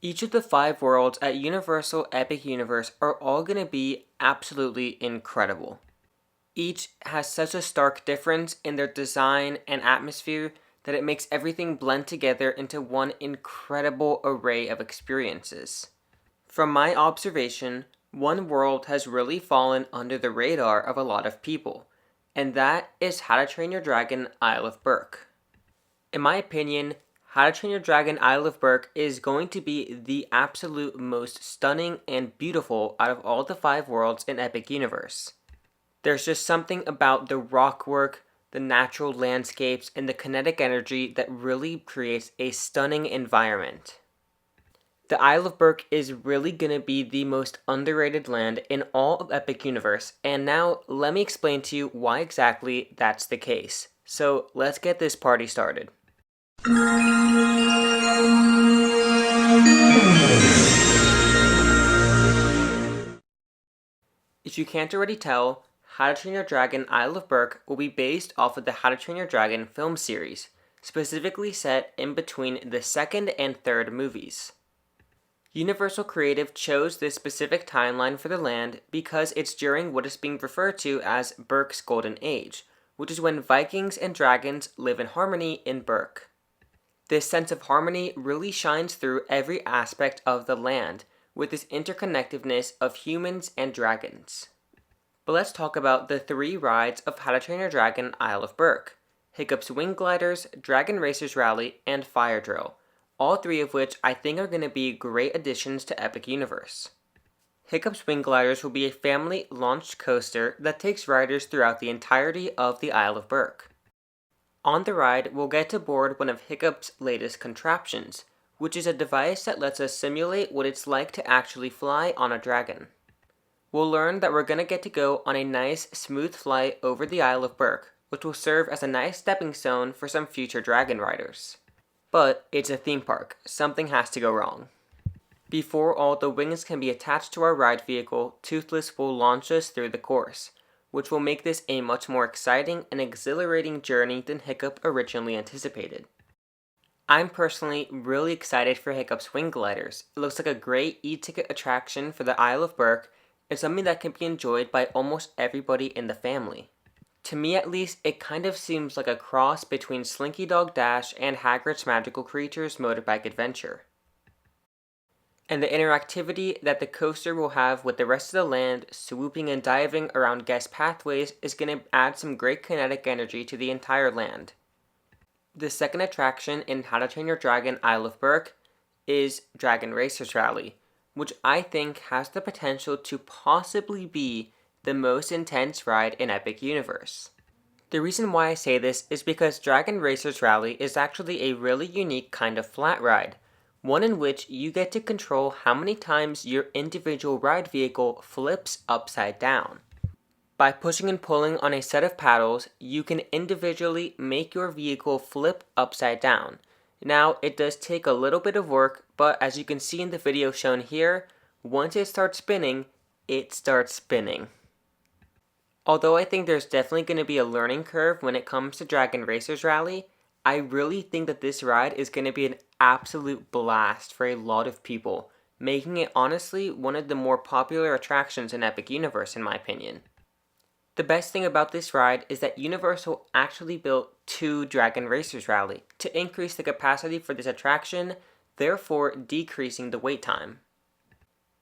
Each of the 5 worlds at Universal Epic Universe are all going to be absolutely incredible. Each has such a stark difference in their design and atmosphere that it makes everything blend together into one incredible array of experiences. From my observation, one world has really fallen under the radar of a lot of people, and that is How to Train Your Dragon Isle of Berk. In my opinion, How to Train Your Dragon Isle of Berk is going to be the absolute most stunning and beautiful out of all the 5 worlds in Epic Universe. There's just something about the rock work, the natural landscapes, and the kinetic energy that really creates a stunning environment. The Isle of Berk is really going to be the most underrated land in all of Epic Universe, and now let me explain to you why exactly that's the case. So let's get this party started. If you can't already tell, How to Train Your Dragon Isle of Berk will be based off of the How to Train Your Dragon film series, specifically set in between the second and third movies. Universal Creative chose this specific timeline for the land because it's during what is being referred to as Berk's Golden Age, which is when Vikings and dragons live in harmony in Berk. This sense of harmony really shines through every aspect of the land, with this interconnectedness of humans and dragons. But let's talk about the 3 rides of How to Train Your Dragon Isle of Berk: Hiccup's Wing Gliders, Dragon Racers Rally, and Fire Drill, all 3 of which I think are going to be great additions to Epic Universe. Hiccup's Wing Gliders will be a family-launched coaster that takes riders throughout the entirety of the Isle of Berk. On the ride, we'll get to board one of Hiccup's latest contraptions, which is a device that lets us simulate what it's like to actually fly on a dragon. We'll learn that we're going to get to go on a nice, smooth flight over the Isle of Berk, which will serve as a nice stepping stone for some future dragon riders. But it's a theme park, something has to go wrong. Before all the wings can be attached to our ride vehicle, Toothless will launch us through the course, which will make this a much more exciting and exhilarating journey than Hiccup originally anticipated. I'm personally really excited for Hiccup's Wing Gliders. It looks like a great e-ticket attraction for the Isle of Berk and something that can be enjoyed by almost everybody in the family. To me at least, it kind of seems like a cross between Slinky Dog Dash and Hagrid's Magical Creatures Motorbike Adventure. And the interactivity that the coaster will have with the rest of the land, swooping and diving around guest pathways, is going to add some great kinetic energy to the entire land. The second attraction in How to Train Your Dragon Isle of Berk is Dragon Racers Rally, which I think has the potential to possibly be the most intense ride in Epic Universe. The reason why I say this is because Dragon Racers Rally is actually a really unique kind of flat ride, one in which you get to control how many times your individual ride vehicle flips upside down. By pushing and pulling on a set of paddles, you can individually make your vehicle flip upside down. Now, it does take a little bit of work, but as you can see in the video shown here, once it starts spinning, it starts spinning. Although I think there's definitely going to be a learning curve when it comes to Dragon Racers Rally, I really think that this ride is going to be an absolute blast for a lot of people, making it honestly one of the more popular attractions in Epic Universe in my opinion. The best thing about this ride is that Universal actually built 2 Dragon Racers Rally to increase the capacity for this attraction, therefore decreasing the wait time.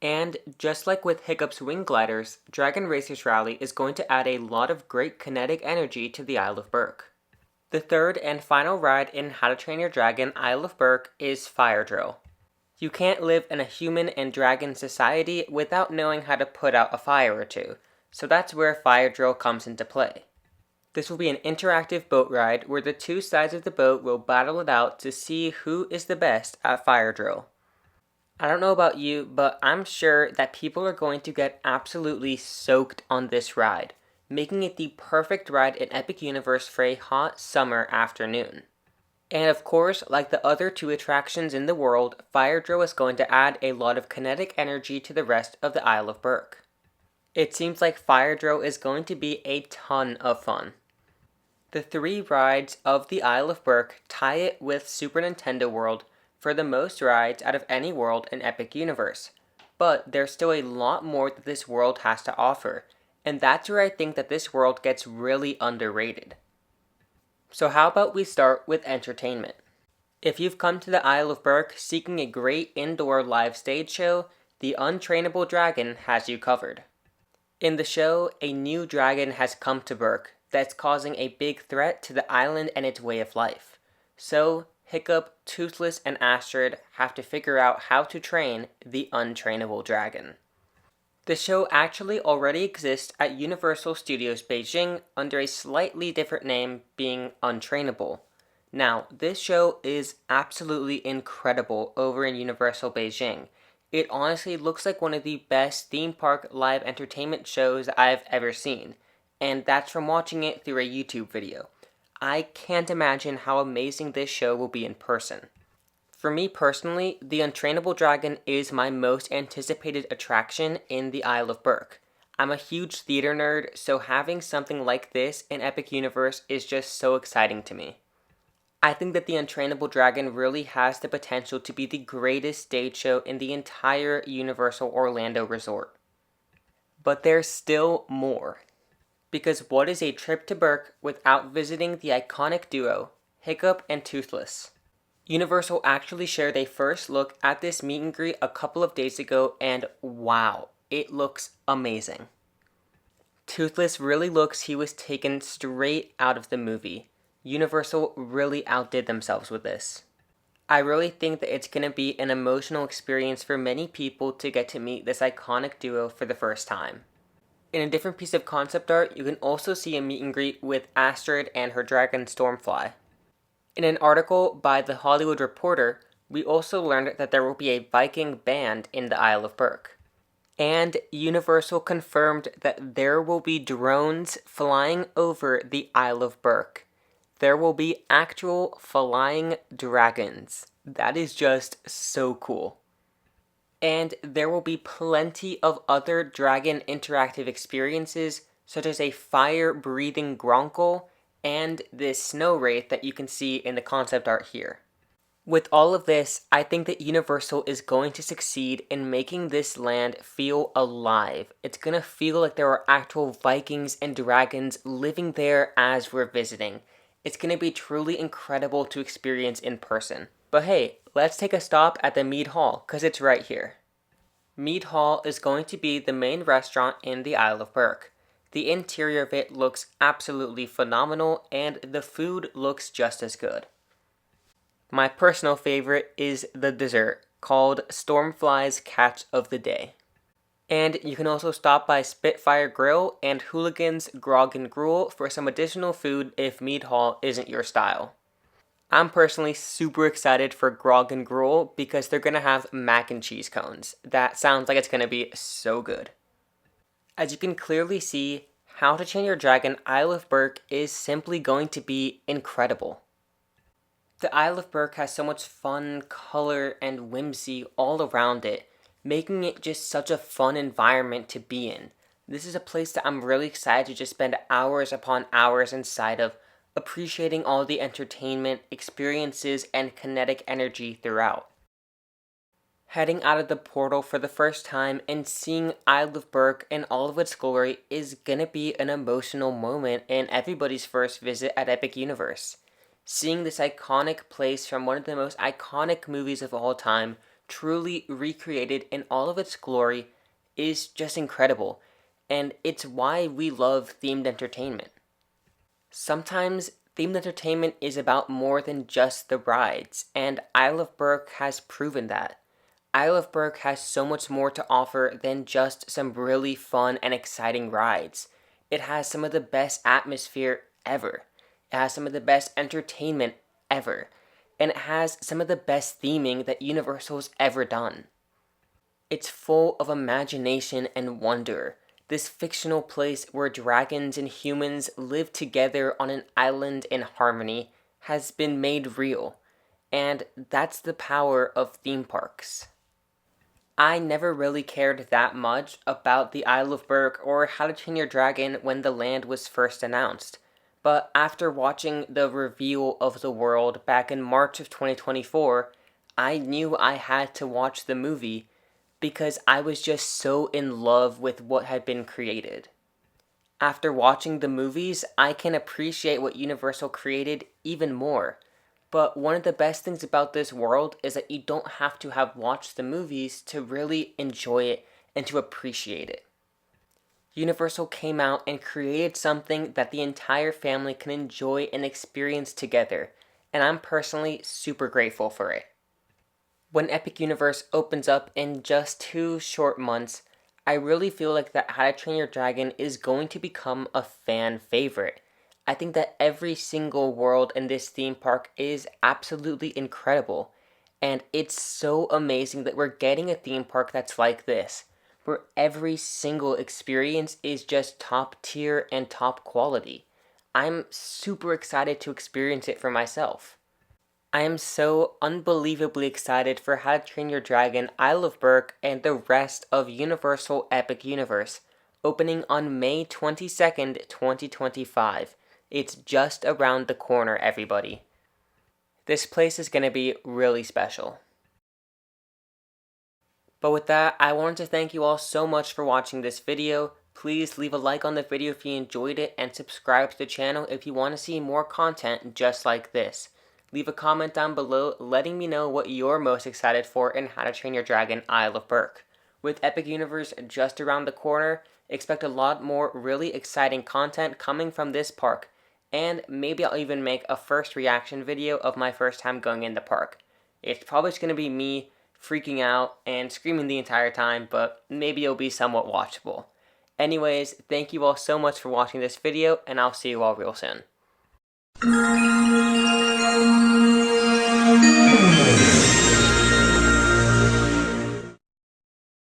And just like with Hiccup's Wing Gliders, Dragon Racers Rally is going to add a lot of great kinetic energy to the Isle of Berk. The third and final ride in How to Train Your Dragon Isle of Berk is Fire Drill. You can't live in a human and dragon society without knowing how to put out a fire or two, so that's where Fire Drill comes into play. This will be an interactive boat ride where the 2 sides of the boat will battle it out to see who is the best at Fire Drill. I don't know about you, but I'm sure that people are going to get absolutely soaked on this ride, making it the perfect ride in Epic Universe for a hot summer afternoon. And of course, like the other 2 attractions in the world, Fire Drill is going to add a lot of kinetic energy to the rest of the Isle of Berk. It seems like Fire Drill is going to be a ton of fun. The 3 rides of the Isle of Berk tie it with Super Nintendo World, for the most rides out of any world in Epic Universe. But there's still a lot more that this world has to offer, and that's where I think that this world gets really underrated. So how about we start with entertainment? If you've come to the Isle of Berk seeking a great indoor live stage show, the Untrainable Dragon has you covered. In the show, a new dragon has come to Berk that's causing a big threat to the island and its way of life. So, Hiccup, Toothless, and Astrid have to figure out how to train the untrainable dragon. The show actually already exists at Universal Studios Beijing under a slightly different name, being Untrainable. Now, this show is absolutely incredible over in Universal Beijing. It honestly looks like one of the best theme park live entertainment shows I've ever seen, and that's from watching it through a YouTube video. I can't imagine how amazing this show will be in person. For me personally, the Untrainable Dragon is my most anticipated attraction in the Isle of Berk. I'm a huge theater nerd, so having something like this in Epic Universe is just so exciting to me. I think that the Untrainable Dragon really has the potential to be the greatest stage show in the entire Universal Orlando Resort. But there's still more. Because what is a trip to Berk without visiting the iconic duo, Hiccup and Toothless? Universal actually shared a first look at this meet and greet a couple of days ago, and wow, it looks amazing. Toothless really looks he was taken straight out of the movie. Universal really outdid themselves with this. I really think that it's going to be an emotional experience for many people to get to meet this iconic duo for the first time. In a different piece of concept art, you can also see a meet and greet with Astrid and her dragon Stormfly. In an article by The Hollywood Reporter, we also learned that there will be a Viking band in the Isle of Berk. And Universal confirmed that there will be drones flying over the Isle of Berk. There will be actual flying dragons. That is just so cool. And there will be plenty of other dragon interactive experiences, such as a fire-breathing Gronkle and this snow wraith that you can see in the concept art here. With all of this, I think that Universal is going to succeed in making this land feel alive. It's going to feel like there are actual Vikings and dragons living there as we're visiting. It's going to be truly incredible to experience in person. But hey, let's take a stop at the Mead Hall, because it's right here. Mead Hall is going to be the main restaurant in the Isle of Berk. The interior of it looks absolutely phenomenal, and the food looks just as good. My personal favorite is the dessert, called Stormfly's Catch of the Day. And you can also stop by Spitfire Grill and Hooligan's Grog and Gruel for some additional food if Mead Hall isn't your style. I'm personally super excited for Grog and Gruel because they're going to have mac and cheese cones. That sounds like it's going to be so good. As you can clearly see, How to Train Your Dragon Isle of Berk is simply going to be incredible. The Isle of Berk has so much fun, color, and whimsy all around it, making it just such a fun environment to be in. This is a place that I'm really excited to just spend hours upon hours inside of, appreciating all the entertainment, experiences, and kinetic energy throughout. Heading out of the portal for the first time and seeing Isle of Berk in all of its glory is gonna be an emotional moment in everybody's first visit at Epic Universe. Seeing this iconic place from one of the most iconic movies of all time truly recreated in all of its glory is just incredible, and it's why we love themed entertainment. Sometimes themed entertainment is about more than just the rides, and Isle of Berk has proven that. Isle of Berk has so much more to offer than just some really fun and exciting rides. It has some of the best atmosphere ever. It has some of the best entertainment ever. And it has some of the best theming that Universal's ever done. It's full of imagination and wonder. This fictional place where dragons and humans live together on an island in harmony has been made real. And that's the power of theme parks. I never really cared that much about the Isle of Berk or How to Train Your Dragon when the land was first announced. But after watching the reveal of the world back in March of 2024, I knew I had to watch the movie because I was just so in love with what had been created. After watching the movies, I can appreciate what Universal created even more. But one of the best things about this world is that you don't have to have watched the movies to really enjoy it and to appreciate it. Universal came out and created something that the entire family can enjoy and experience together, and I'm personally super grateful for it. When Epic Universe opens up in just 2 short months, I really feel like that How to Train Your Dragon is going to become a fan favorite. I think that every single world in this theme park is absolutely incredible, and it's so amazing that we're getting a theme park that's like this, where every single experience is just top tier and top quality. I'm super excited to experience it for myself. I am so unbelievably excited for How to Train Your Dragon, Isle of Berk, and the rest of Universal Epic Universe, opening on May 22nd, 2025. It's just around the corner, everybody. This place is going to be really special. But with that, I wanted to thank you all so much for watching this video. Please leave a like on the video if you enjoyed it and subscribe to the channel if you want to see more content just like this. Leave a comment down below letting me know what you're most excited for in How to Train Your Dragon Isle of Berk. With Epic Universe just around the corner, expect a lot more really exciting content coming from this park, and maybe I'll even make a first reaction video of my first time going in the park. It's probably just going to be me freaking out and screaming the entire time, but maybe it'll be somewhat watchable. Anyways, thank you all so much for watching this video, and I'll see you all real soon.